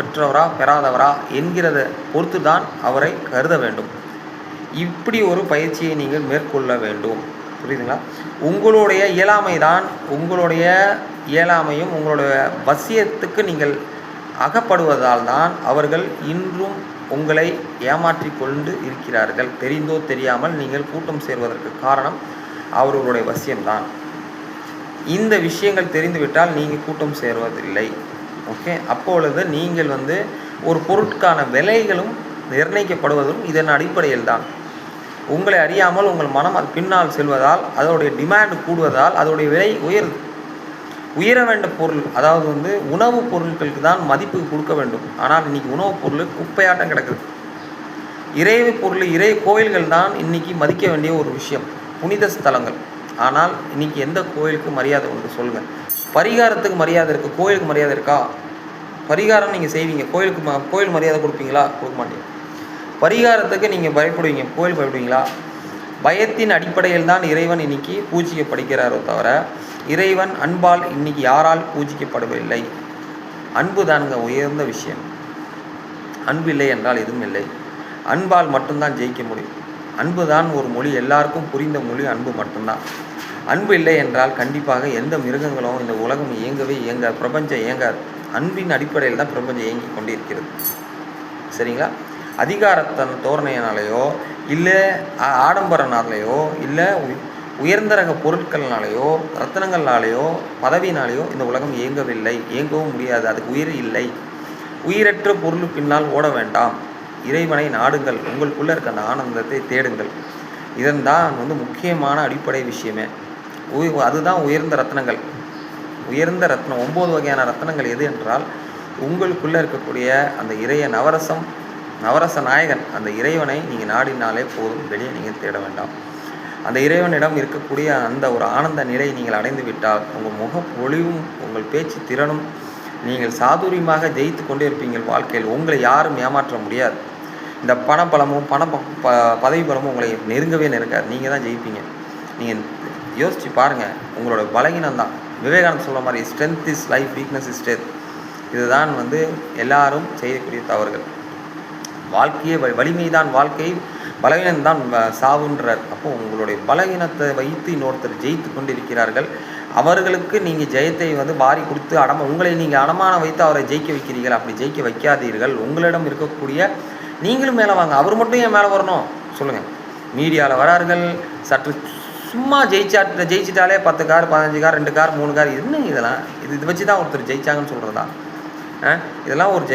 பெற்றவரா பெறாதவரா என்கிறத பொறுத்து தான் அவரை கருத வேண்டும். இப்படி ஒரு பயிற்சியை நீங்கள் மேற்கொள்ள வேண்டும். புரியுதுங்களா? உங்களுடைய இயலாமை தான் உங்களுடைய இயலாமையும் உங்களுடைய வசியத்துக்கு நீங்கள் அகப்படுவதால் தான் அவர்கள் இன்றும் உங்களை ஏமாற்றி கொண்டு இருக்கிறார்கள். தெரிந்தோ தெரியாமல் நீங்கள் கூட்டம் சேர்வதற்கு காரணம் அவர்களுடைய வசியம்தான். இந்த விஷயங்கள் தெரிந்துவிட்டால் நீங்கள் கூட்டம் சேர்வதில்லை. ஓகே, அப்பொழுது நீங்கள் ஒரு பொருட்கான விலைகளும் நிர்ணயிக்கப்படுவதும் இதன் அடிப்படையில் தான். உங்களை அறியாமல் உங்கள் மனம் அது பின்னால் செல்வதால் அதோடைய டிமாண்ட் கூடுவதால் அதோடைய விலை உயர வேண்ட பொருள், அதாவது உணவுப் பொருட்களுக்கு தான் மதிப்பு கொடுக்க வேண்டும். ஆனால் இன்றைக்கி உணவுப் பொருள் குப்பையாட்டம் கிடக்குது. இறை பொருள், இறை கோயில்கள் தான் இன்றைக்கி மதிக்க வேண்டிய ஒரு விஷயம், புனித ஸ்தலங்கள். ஆனால் இன்றைக்கி எந்த கோயிலுக்கு மரியாதை உண்டு சொல்லுங்கள்? பரிகாரத்துக்கு மரியாதை இருக்குது, கோயிலுக்கு மரியாதை இருக்கா? பரிகாரம் நீங்கள் செய்வீங்க, கோயில் மரியாதை கொடுப்பீங்களா? கொடுக்க மாட்டீங்க. பரிகாரத்துக்கு நீங்கள் பயப்படுவீங்க, கோயில் பயப்படுவீங்களா? பயத்தின் அடிப்படையில் தான் இறைவன் இன்னைக்கு பூஜிக்கப்படுகிறாரோ தவிர இறைவன் அன்பால் இன்னைக்கு யாரால் பூஜிக்கப்படவில்லை. அன்பு தானுங்க உயர்ந்த விஷயம். அன்பு இல்லை என்றால் எதுவும் இல்லை. அன்பால் மட்டும்தான் ஜெயிக்க முடியும். அன்பு தான் ஒரு மொழி, எல்லாருக்கும் புரிந்த மொழி அன்பு மட்டும்தான். அன்பு இல்லை என்றால் கண்டிப்பாக எந்த மிருகங்களும் இந்த உலகம் இயங்காது, பிரபஞ்சம் இயங்காது. அன்பின் அடிப்படையில் தான் பிரபஞ்சம் இயங்கி கொண்டிருக்கிறது. சரிங்களா? அதிகாரத்தன் தோரணையினாலேயோ இல்லை ஆடம்பரனாலேயோ இல்லை உயர்ந்த ரக பொருட்கள்னாலேயோ ரத்தனங்கள்னாலேயோ பதவியினாலேயோ இந்த உலகம் இயங்கவில்லை, இயங்கவும் முடியாது. அதுக்கு உயிர் இல்லை. உயிரற்ற பொருள் பின்னால் ஓட வேண்டாம். இறைவனை நாடுங்கள், உங்களுக்குள்ளே இருக்க அந்த ஆனந்தத்தை தேடுங்கள். இதன் தான் முக்கியமான அடிப்படை விஷயமே. அதுதான் உயர்ந்த ரத்னங்கள். உயர்ந்த ரத்னம் 9 வகையான ரத்னங்கள் எது என்றால் உங்களுக்குள்ளே இருக்கக்கூடிய அந்த இறைய நவரச நாயகன், அந்த இறைவனை நீங்கள் நாடினாலே போதும், வெளியே நீங்கள் தேட வேண்டாம். அந்த இறைவனிடம் இருக்கக்கூடிய அந்த ஒரு ஆனந்த நிலை நீங்கள் அடைந்து விட்டால் உங்கள் முகப்பொழிவும் உங்கள் பேச்சு திறனும் நீங்கள் சாதுரியமாக ஜெயித்து கொண்டே இருப்பீங்கள். வாழ்க்கையில் உங்களை யாரும் ஏமாற்ற முடியாது. இந்த பணபலமும் பதவி பலமும் உங்களை நெருங்காது. நீங்கள் தான் ஜெயிப்பீங்க. நீங்கள் யோசித்து பாருங்கள். உங்களோட பலகீனம் தான் விவேகானந்தர் சொல்கிற மாதிரி strength is life, weakness is death. இதுதான் எல்லாரும் செய்யக்கூடிய தவறுகள். வாழ்க்கையே வலிமை தான் வாழ்க்கை, பலவீனம்தான் சாவுன்றார். அப்போ உங்களுடைய பலவீனத்தை வைத்து இன்னொருத்தர் ஜெயித்து கொண்டிருக்கிறார்கள். அவர்களுக்கு நீங்கள் ஜெயத்தை வாரி கொடுத்து உங்களை நீங்கள் அடமானம் வைத்து அவரை ஜெயிக்க வைக்கிறீர்கள். அப்படி ஜெயிக்க வைக்காதீர்கள். உங்களிடம் இருக்கக்கூடிய நீங்களும் மேலே வாங்க. அவர் மட்டும் ஏன் மேலே வரணும் சொல்லுங்கள்? மீடியாவில் வரார்கள், சற்று சும்மா ஜெயிச்சிட்டாலே 10 கார் 15 கார் 2 கார் 3 கார், என்ன இதெல்லாம்? இது வச்சு தான் ஒருத்தர் ஜெயிச்சாங்கன்னு சொல்கிறதா? இதெல்லாம் ஒரு